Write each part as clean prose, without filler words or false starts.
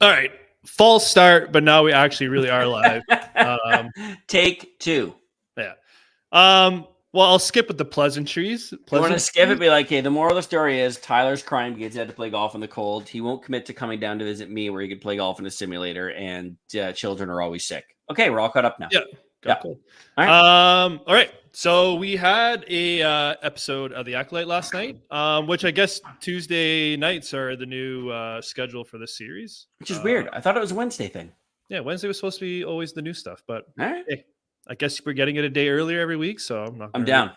All right. False start, but now we actually really are live. Take two. Yeah. Well, I'll skip with the pleasantries. You want to skip it? Be like, hey, the moral of the story is Tyler's crying because he had to play golf in the cold. He won't commit to coming down to visit me where he could play golf in a simulator, and children are always sick. Okay, we're all caught up now. Yeah. Cool. All right. All right. So we had a episode of The Acolyte last night, which I guess Tuesday nights are the new schedule for this series. Which is weird. I thought it was a Wednesday thing. Yeah, Wednesday was supposed to be always the new stuff, but right. Hey, I guess we're getting it a day earlier every week, so I'm down.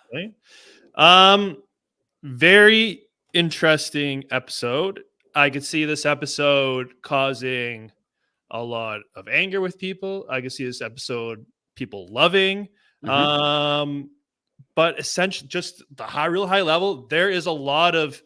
Very interesting episode. I could see this episode causing a lot of anger with people. I could see this episode people loving. But essentially, just the real high level, there is a lot of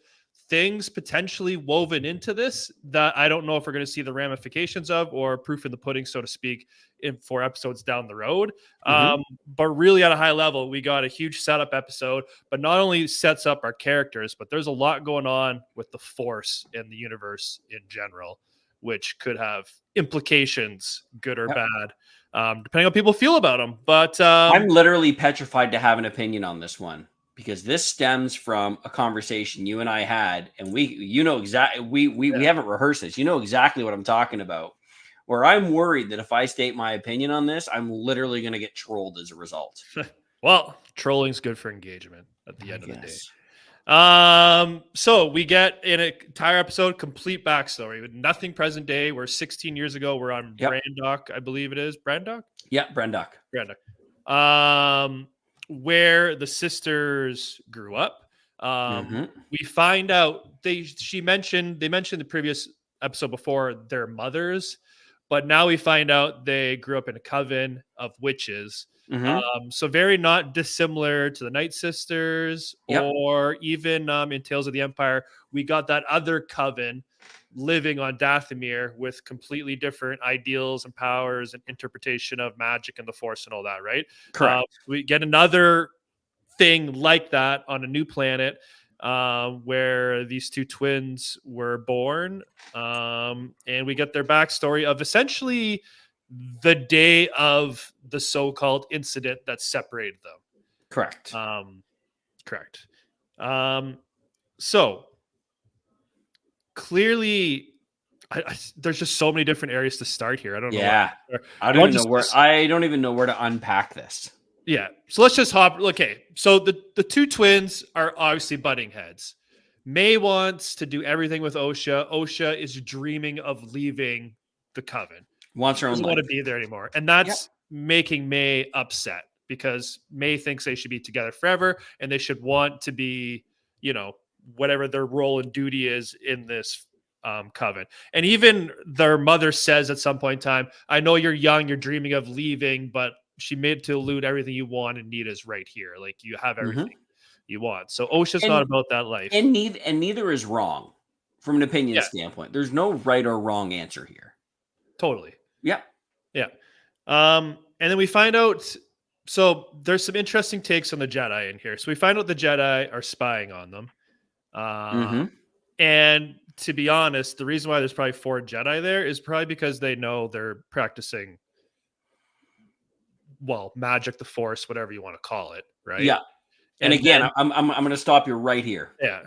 things potentially woven into this that I don't know if we're going to see the ramifications of or proof in the pudding, so to speak, in 4 episodes down the road. But really at a high level, we got a huge setup episode, but not only sets up our characters, but there's a lot going on with the Force in the universe in general, which could have implications, good or bad, depending on how people feel about them. But I'm literally petrified to have an opinion on this one, because this stems from a conversation you and I had, and we haven't rehearsed this. You know exactly what I'm talking about, where I'm worried that if I state my opinion on this, I'm literally going to get trolled as a result. Well, trolling's good for engagement at the end of the day. So we get in an entire episode, complete backstory with nothing present day. We're 16 years ago. We're on Brandok, I believe it is. Brandok? Yeah, Brandok. Where the sisters grew up. We find out they mentioned the previous episode before their mothers, but now we find out they grew up in a coven of witches. So very not dissimilar to the Night Sisters or even in Tales of the Empire. We got that other coven living on Dathomir with completely different ideals and powers and interpretation of magic and the Force and all that, right? Correct. We get another thing like that on a new planet where these two twins were born, and we get their backstory of essentially the day of the so-called incident that separated them. Correct. Correct. So clearly, there's just so many different areas to start here. I don't know. Yeah, I don't even know where to unpack this. Yeah, so let's just hop. Okay, so the two twins are obviously butting heads. May wants to do everything with Osha. Osha is dreaming of leaving the coven. Wants her own life. Doesn't want to be there anymore, and that's making May upset because May thinks they should be together forever and they should want to be, whatever their role and duty is in this coven. And even their mother says at some point in time, I know you're young, you're dreaming of leaving, but she made to allude everything you want and need is right here. Like you have everything you want. So Osha's not about that life. And neither is wrong from an opinion standpoint. There's no right or wrong answer here. Totally. Yeah. Yeah. And then we find out, so there's some interesting takes on the Jedi in here. So we find out the Jedi are spying on them. And to be honest, the reason why there's probably 4 Jedi there is probably because they know they're practicing, magic, the Force, whatever you want to call it, right? Yeah. And again, I'm going to stop you right here. Yeah.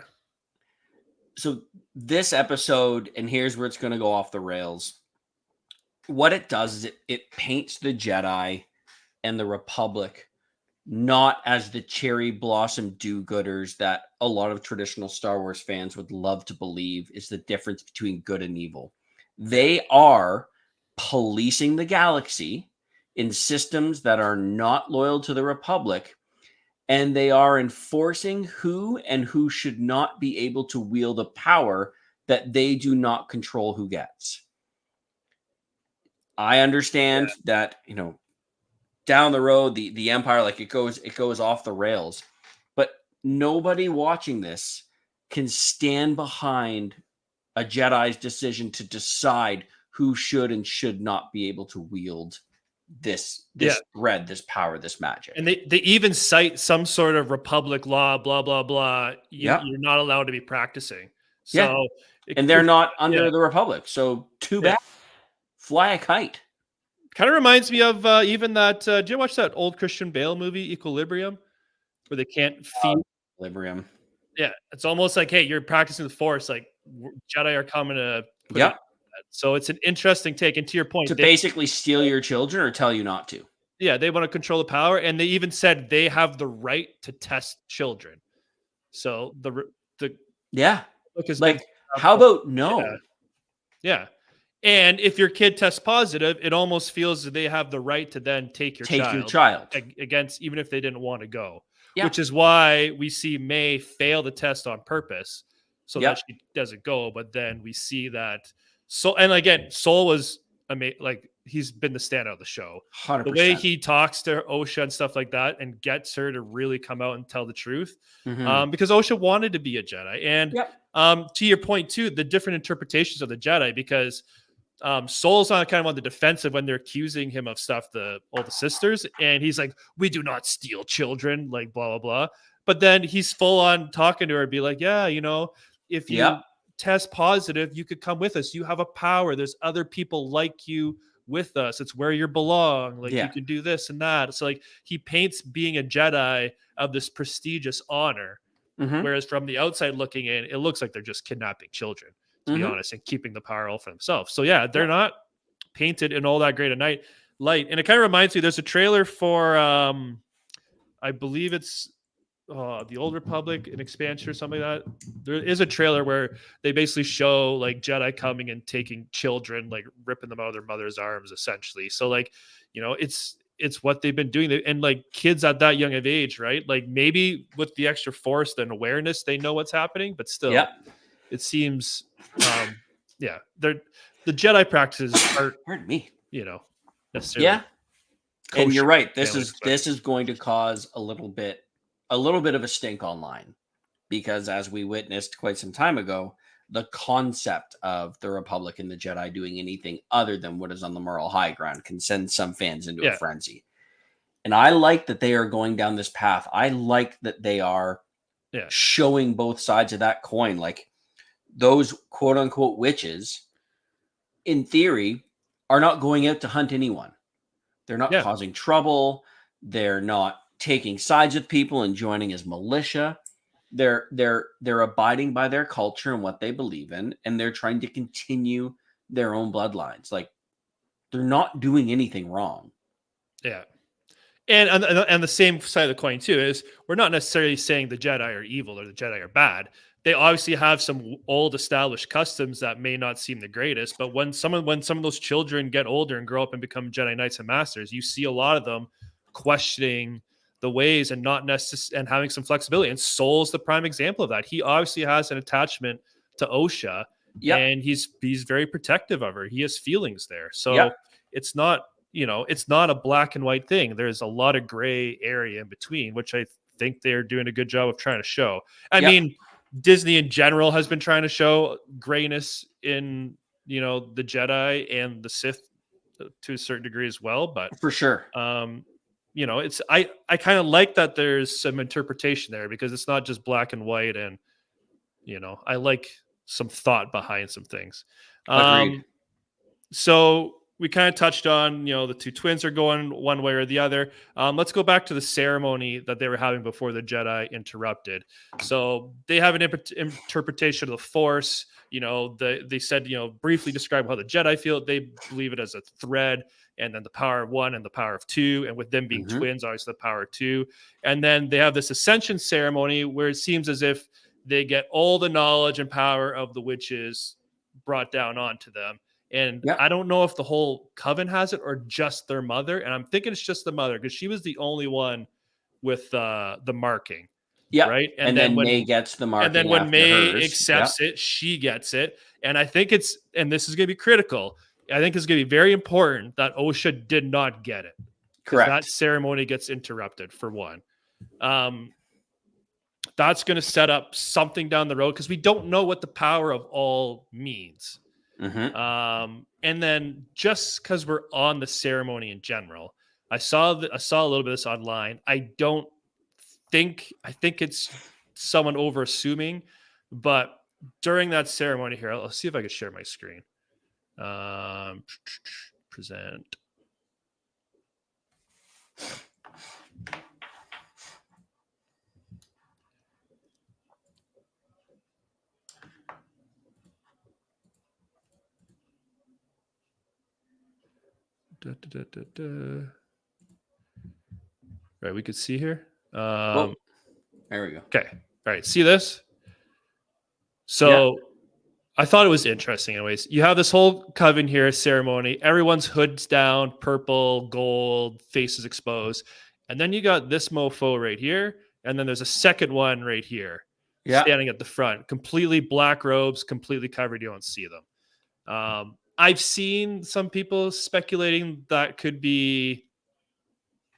So this episode, and here's where it's going to go off the rails. What it does is it paints the Jedi and the Republic not as the cherry blossom do-gooders that a lot of traditional Star Wars fans would love to believe is the difference between good and evil. They are policing the galaxy in systems that are not loyal to the Republic, and they are enforcing who and who should not be able to wield a power that they do not control who gets. I understand that, down the road, the Empire, like it goes off the rails, but nobody watching this can stand behind a Jedi's decision to decide who should and should not be able to wield this thread, this power, this magic. And they even cite some sort of Republic law, blah, blah, blah. You're not allowed to be practicing. So and they're not under the Republic. So too bad. Fly a kite. Kind of reminds me of even that. Did you watch that old Christian Bale movie, Equilibrium, where they can't feel? Equilibrium. Yeah, it's almost like, hey, you're practicing the Force. Like Jedi are coming to put it. Yep. So it's an interesting take. And to your point, To basically steal your children or tell you not to. yeah, they want to control the power, and they even said they have the right to test children. So the Yeah. book has been Like, how about no? Yeah. Yeah. And if your kid tests positive, it almost feels that they have the right to then take your child against, even if they didn't want to go. Yeah. Which is why we see May fail the test on purpose so Yep. that she doesn't go. But then we see that and again, Soul was amazing. Like, he's been the standout of the show. 100%. The way he talks to Osha and stuff like that and gets her to really come out and tell the truth. Because Osha wanted to be a Jedi. And to your point too, the different interpretations of the Jedi, because Soul's on kind of on the defensive when they're accusing him of stuff, all the sisters, and he's like, we do not steal children, like blah blah blah. But then he's full on talking to her and be like, yeah, if you test positive, you could come with us. You have a power. There's other people like you with us. It's where you belong. Like, you can do this and that. So like, he paints being a Jedi of this prestigious honor. Whereas from the outside looking in, it looks like they're just kidnapping children, to be honest, and keeping the power all for themselves. So yeah, they're not painted in all that great a light. And it kind of reminds me, there's a trailer for I believe it's the Old Republic, an expansion or something like that. There is a trailer where they basically show like Jedi coming and taking children, like ripping them out of their mother's arms, essentially. So like, it's what they've been doing. And like, kids at that young of age, right? Like, maybe with the extra force and awareness, they know what's happening, but still, it seems, the Jedi practices are, pardon me, necessarily. Yeah. And you're right. This is going to cause a little bit of a stink online, because as we witnessed quite some time ago, the concept of the Republic and the Jedi doing anything other than what is on the moral high ground can send some fans into a frenzy. And I like that they are going down this path. I like that they are showing both sides of that coin. Like, those quote unquote witches, in theory, are not going out to hunt anyone. They're not causing trouble. They're not taking sides with people and joining as militia. They're abiding by their culture and what they believe in, and they're trying to continue their own bloodlines. Like, they're not doing anything wrong. Yeah. And the same side of the coin too is, we're not necessarily saying the Jedi are evil or the Jedi are bad. They obviously have some old established customs that may not seem the greatest, but when some of those children get older and grow up and become Jedi Knights and Masters, you see a lot of them questioning the ways and not necessarily, and having some flexibility. And Soul's the prime example of that. He obviously has an attachment to Osha, and he's very protective of her. He has feelings there. So it's not, it's not a black and white thing. There's a lot of gray area in between, which I think they're doing a good job of trying to show. I mean, Disney in general has been trying to show grayness in, the Jedi and the Sith to a certain degree as well. But for sure, it's I kind of like that there's some interpretation there, because it's not just black and white, and I like some thought behind some things. Agreed. So we kind of touched on, the two twins are going one way or the other. Let's go back to the ceremony that they were having before the Jedi interrupted. So they have an interpretation of the Force. They said, briefly describe how the Jedi feel. They believe it as a thread, and then the power of one and the power of two. And with them being twins, obviously the power of two. And then they have this ascension ceremony where it seems as if they get all the knowledge and power of the witches brought down onto them. And I don't know if the whole coven has it or just their mother. And I'm thinking it's just the mother, because she was the only one with the marking. Yeah. Right. And then when May gets the marking. And then when May accepts it, she gets it. And I think and this is going to be critical, I think it's going to be very important that Osha did not get it. Correct. That ceremony gets interrupted, for one. That's going to set up something down the road, because we don't know what the power of all means. And then just because we're on the ceremony in general, I saw a little bit of this online. I think it's someone over assuming, but during that ceremony here, I'll see if I can share my screen. Present. Right, we could see here. There we go. Okay. All right. See this? So I thought it was interesting. Anyways, you have this whole coven here ceremony. Everyone's hoods down, purple, gold, faces exposed. And then you got this mofo right here. And then there's a second one right here, standing at the front, completely black robes, completely covered. You don't see them. I've seen some people speculating that could be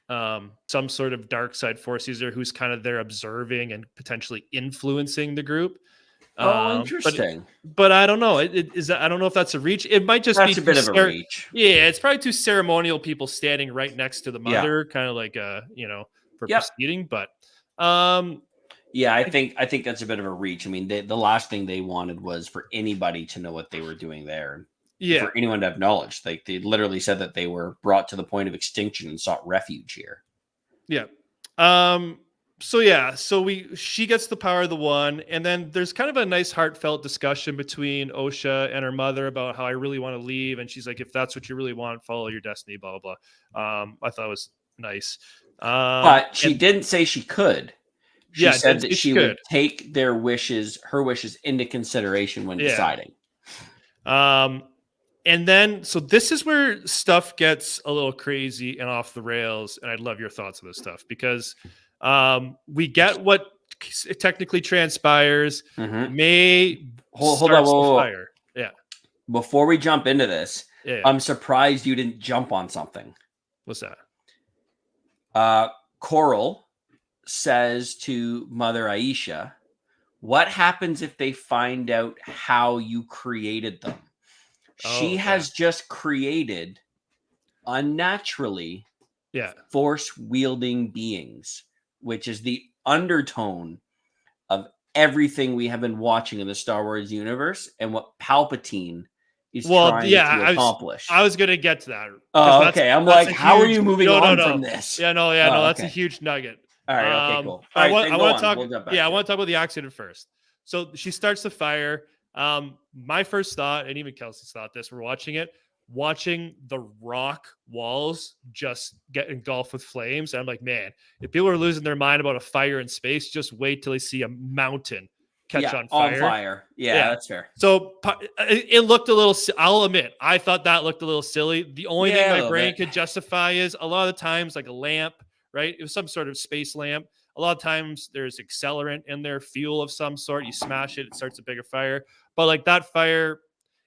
some sort of dark side force user who's kind of there observing and potentially influencing the group. Interesting. But I don't know. I don't know if that's a reach. It might just be a bit of a reach. Yeah, it's probably two ceremonial people standing right next to the mother, kind of like for proceeding. But I think that's a bit of a reach. I mean, the last thing they wanted was for anybody to know what they were doing there. Yeah, for anyone to have knowledge. Like they literally said that they were brought to the point of extinction and sought refuge here. Yeah. So she gets the power of the one, and then there's kind of a nice heartfelt discussion between Osha and her mother about how I really want to leave, and she's like, if that's what you really want, follow your destiny, blah blah blah. I thought it was nice. But she didn't say she could. She said that she would take her wishes into consideration when deciding. And then, so this is where stuff gets a little crazy and off the rails, and I'd love your thoughts on this stuff because we get what technically transpires. May hold on, fire. Yeah. Before we jump into this, I'm surprised you didn't jump on something. What's that? Coral says to Mother Aisha, "What happens if they find out how you created them?" She has just created unnaturally force-wielding beings, which is the undertone of everything we have been watching in the Star Wars universe and what Palpatine is trying to accomplish. I was going to get to that. Okay. I'm like, how are you moving on from this? No, that's a huge nugget. All right, okay, cool. I want to talk. I want to talk about the accident first. So she starts the fire. My first thought, and even Kelsey's thought this, we're watching the rock walls just get engulfed with flames. And I'm like, man, if people are losing their mind about a fire in space, just wait till they see a mountain catch on fire. Yeah, that's fair. So it looked a little, I'll admit, I thought that looked a little silly. The only thing my brain could justify is a lot of the times like a lamp, right? It was some sort of space lamp. A lot of times there's accelerant in there, fuel of some sort. You smash it, it starts a bigger fire. But like that fire,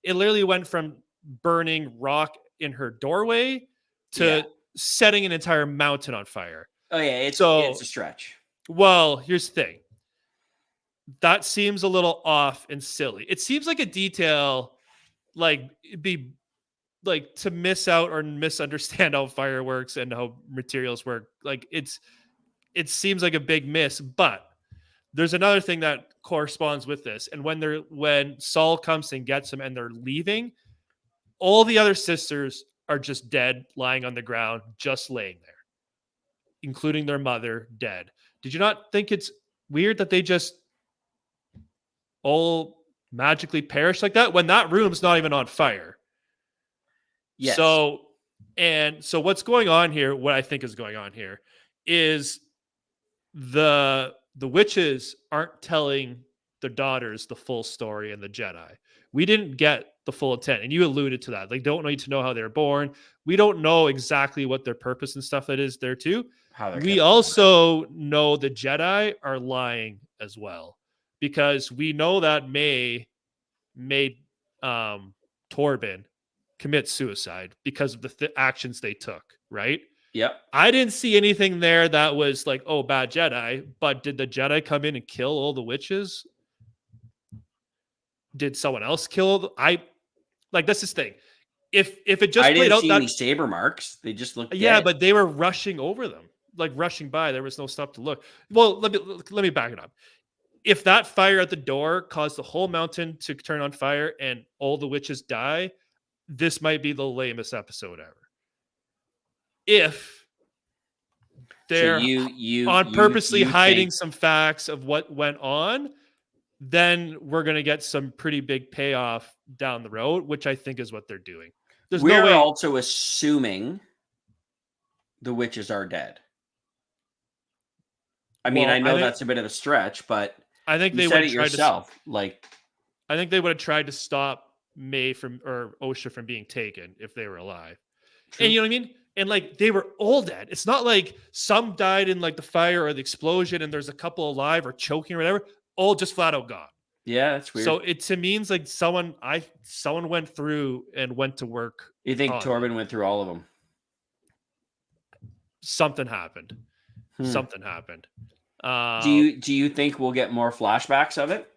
it literally went from burning rock in her doorway to setting an entire mountain on fire. Oh yeah, it's a stretch. Well, here's the thing. That seems a little off and silly. It seems like a detail, like it'd be like to miss out or misunderstand how fire works and how materials work. Like it seems like a big miss, but there's another thing that corresponds with this. And when Saul comes and gets them and they're leaving, all the other sisters are just dead, lying on the ground, just laying there, including their mother, dead. Did you not think it's weird that they just all magically perish like that when that room's not even on fire? Yes. So what's going on here, what I think is going on here is the witches aren't telling their daughters the full story and the Jedi. We didn't get the full intent, and you alluded to that. They don't need to know how they're born. We don't know exactly what their purpose and stuff that is there too. We also know the Jedi are lying as well, because we know that May made Torben commit suicide because of the actions they took, right? Yep. I didn't see anything there that was like, oh, bad Jedi, but did the Jedi come in and kill all the witches? Did someone else kill? That's this thing. If it just played out, any saber marks. They just looked dead. But they were rushing over them, like rushing by. There was no stop to look. Well, let me back it up. If that fire at the door caused the whole mountain to turn on fire and all the witches die, this might be the lamest episode ever. If they're on purposely hiding some facts of what went on, then we're going to get some pretty big payoff down the road, which I think is what they're doing. We're also assuming the witches are dead. I mean, I know that's a bit of a stretch, but I think you said it yourself. I think they would have tried to stop May or Osha from being taken if they were alive. True. And you know what I mean? And like they were all dead. It's not like some died in like the fire or the explosion and there's a couple alive or choking or whatever. All just flat out gone. Yeah, that's weird. So it to me means like someone went through and went to work. You think Torben went through all of them? Something happened. Something happened. Do you think we'll get more flashbacks of it?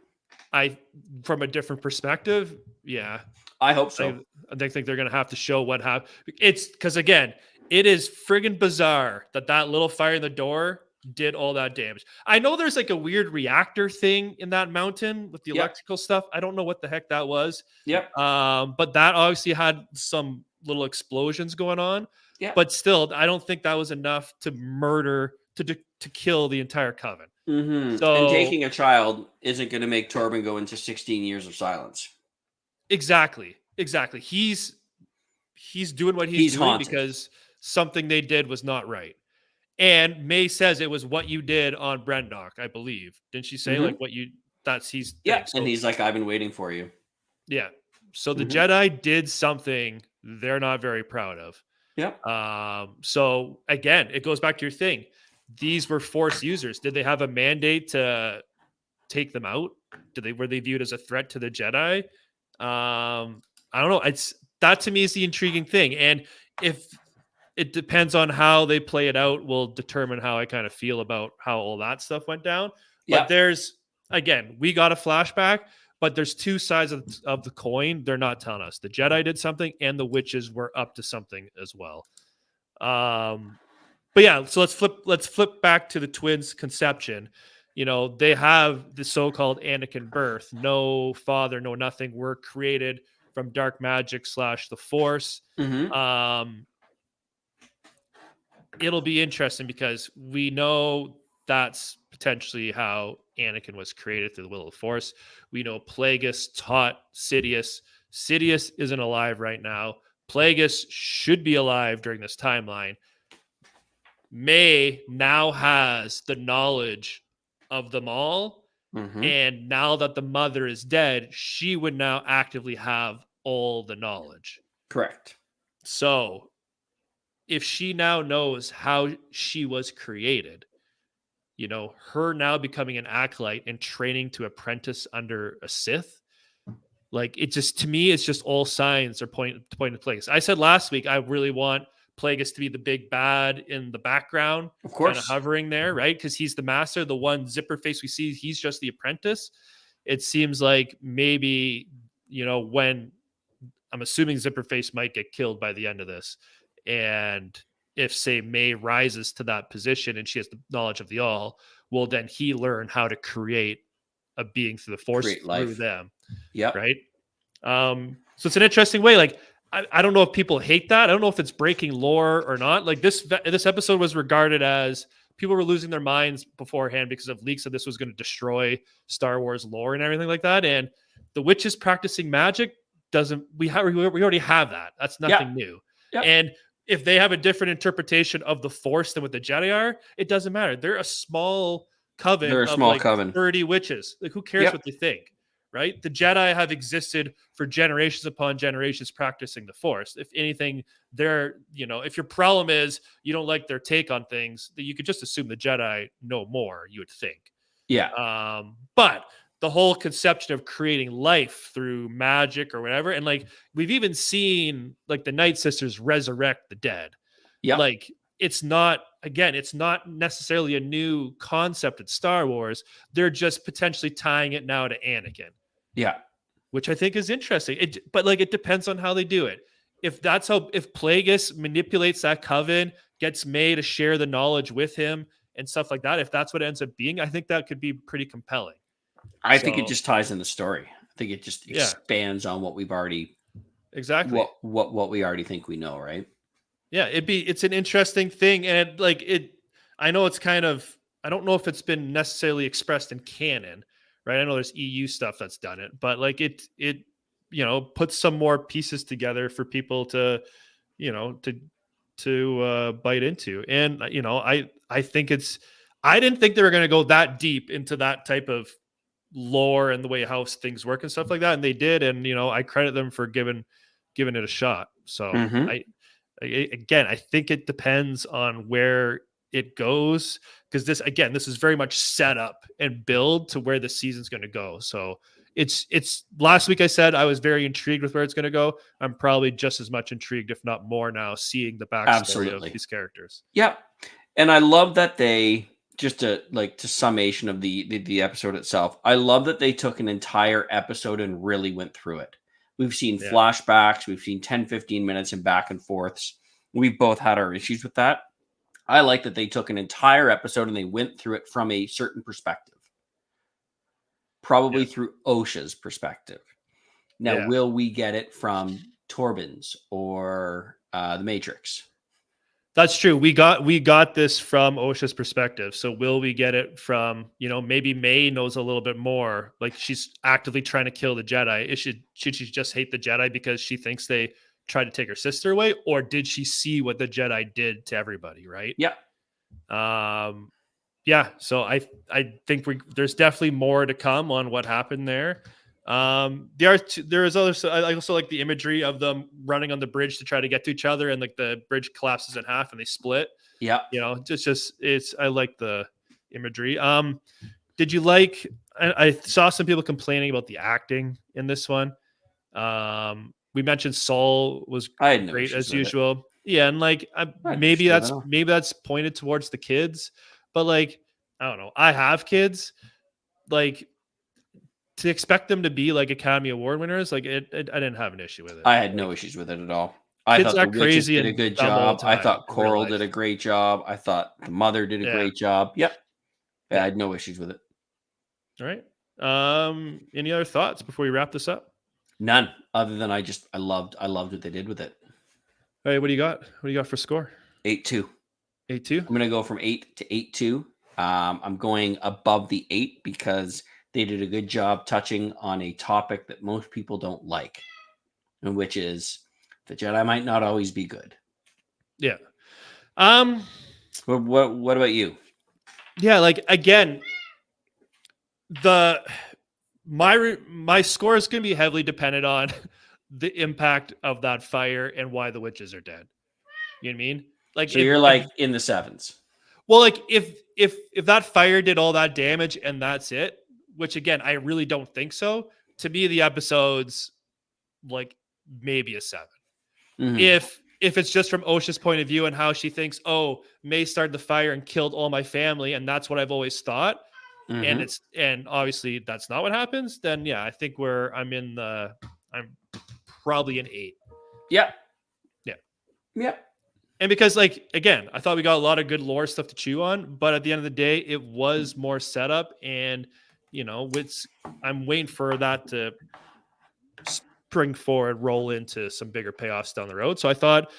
From a different perspective, yeah. I hope so. I think they're going to have to show what happened. It's because again, it is friggin' bizarre that little fire in the door did all that damage. I know there's like a weird reactor thing in that mountain with the electrical stuff. I don't know what the heck that was. Yep. But that obviously had some little explosions going on. Yeah. But still, I don't think that was enough to murder to kill the entire coven. Mm-hmm. So, and taking a child isn't going to make Torben go into 16 years of silence. Exactly. He's doing what he's doing haunted because something they did was not right. And May says it was what you did on Brendok, I believe. Didn't she say like what you? He's and he's like, I've been waiting for you. Yeah. So the Jedi did something they're not very proud of. Yeah. So again, it goes back to your thing. These were Force users. Did they have a mandate to take them out? Were they viewed as a threat to the Jedi? I don't know. That to me is the intriguing thing. And if it depends on how they play it out, will determine how I kind of feel about how all that stuff went down. But we got a flashback, but there's two sides of the coin. They're not telling us. The Jedi did something and the witches were up to something as well. But yeah, so let's flip back to the twins' conception. You know, they have the so-called Anakin birth. No father, no nothing. We're created from dark magic / the Force. It'll be interesting because we know that's potentially how Anakin was created through the will of the Force. We know Plagueis taught Sidious. Sidious isn't alive right now. Plagueis should be alive during this timeline. May now has the knowledge of them all. And now that the mother is dead, she would now actively have all the knowledge. Correct. So if she now knows how she was created, you know, her now becoming an acolyte and training to apprentice under a Sith, like it just, to me, it's just all signs are pointing to Plagueis. I said last week, I really want Plagueis to be the big bad in the background, of course, kind of hovering there, right? Because he's the master. The one zipper face we see, he's just the apprentice. It seems like maybe, you know, when I'm assuming zipper face might get killed by the end of this, and if say May rises to that position and she has the knowledge of the all, will then he learn how to create a being through the Force through them, right? So it's an interesting way, like. I don't know if people hate that. I don't know if it's breaking lore or not. Like this episode was regarded as people were losing their minds beforehand because of leaks that this was going to destroy Star Wars lore and everything like that. And the witches practicing magic we already have that. That's nothing new. And if they have a different interpretation of the Force than what the Jedi are, it doesn't matter. They're a small coven. They're a small coven. 30 witches. Like who cares what they think? Right? The Jedi have existed for generations upon generations practicing the Force. If anything, they're, you know, if your problem is you don't like their take on things, that you could just assume the Jedi know more, you would think. Yeah. But the whole conception of creating life through magic or whatever, and like we've even seen like the Night Sisters resurrect the dead. Yeah. Like it's not necessarily a new concept in Star Wars. They're just potentially tying it now to Anakin. Yeah. Which I think is interesting. But like, it depends on how they do it. If Plagueis manipulates that coven, gets May to share the knowledge with him and stuff like that, if that's what it ends up being, I think that could be pretty compelling. I think it just ties in the story. I think it just expands on what we've already exactly. what we already think we know, right? Yeah, it's an interesting thing, and I know it's kind of, I don't know if it's been necessarily expressed in canon, right? I know there's EU stuff that's done it, but like it puts some more pieces together for people to you know to bite into, and I think it's, I didn't think they were going to go that deep into that type of lore and the way how things work and stuff like that, and they did, and I credit them for giving it a shot. So Mm-hmm. again, I think it depends on where it goes, because this is very much set up and build to where the season's going to go. So it's last week I said I was very intrigued with where it's going to go. I'm probably just as much intrigued, if not more, now seeing the backstory of Absolutely. these characters. Yep. And I love that they, just to summation of the episode itself, I love that they took an entire episode and really went through it. We've seen Yeah. flashbacks, we've seen 10-15 minutes and back and forths. We've both had our issues with that. I like that they took an entire episode and they went through it from a certain perspective. Probably through OSHA's perspective. Now, will we get it from Torben's or the Matrix? That's true. We got this from OSHA's perspective. So will we get it from, maybe May knows a little bit more. Like, she's actively trying to kill the Jedi. Should she just hate the Jedi because she thinks they tried to take her sister away? Or did she see what the Jedi did to everybody? Right. Yeah. Yeah. So I think there's definitely more to come on what happened there. There is other. I also like the imagery of them running on the bridge to try to get to each other, and like the bridge collapses in half and they split. Yeah, I like the imagery. Did you like? I saw some people complaining about the acting in this one. We mentioned Saul was great as usual. Yeah, and like maybe that's pointed towards the kids, but like I don't know. I have kids, like, to expect them to be like Academy Award winners, like I didn't have an issue with it. I had no issues with it at all. I thought the witches did a good job. I thought Coral did a great job. I thought the mother did a great job. Yep. Yeah, I had no issues with it. All right. Any other thoughts before we wrap this up? None, other than I loved what they did with it. All right, what do you got? What do you got for score? 8-2. 8-2? I'm gonna go from 8 to 8-2. I'm going above the 8 because they did a good job touching on a topic that most people don't like, and which is the Jedi might not always be good. Yeah. What about you? Yeah, like again, my score is going to be heavily dependent on the impact of that fire and why the witches are dead. You know what I mean? Like, so you're like in the 7s. Well, like if that fire did all that damage and that's it, which again, I really don't think so. To me, the episode's like maybe a 7. Mm-hmm. If it's just from OSHA's point of view and how she thinks, oh, May started the fire and killed all my family, and that's what I've always thought, and obviously that's not what happens, then yeah, I think I'm probably an 8. Yeah. And because, like, again, I thought we got a lot of good lore stuff to chew on, but at the end of the day, it was more setup, and I'm waiting for that to spring forward, roll into some bigger payoffs down the road. So I thought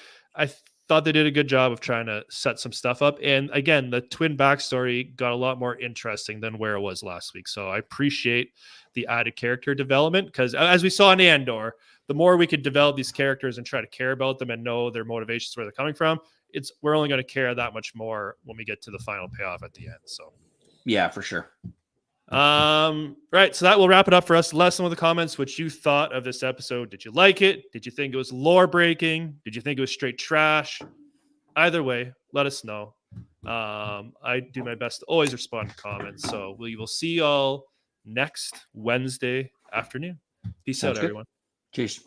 they did a good job of trying to set some stuff up. And again, the twin backstory got a lot more interesting than where it was last week. So I appreciate the added character development, because as we saw in Andor, the more we could develop these characters and try to care about them and know their motivations, where they're coming from, we're only going to care that much more when we get to the final payoff at the end. So yeah, for sure. Right. So that will wrap it up for us. Let us know in the comments what you thought of this episode. Did you like it? Did you think it was lore breaking? Did you think it was straight trash? Either way, let us know. I do my best to always respond to comments. So we will see y'all next Wednesday afternoon. Peace out, everyone. Cheers.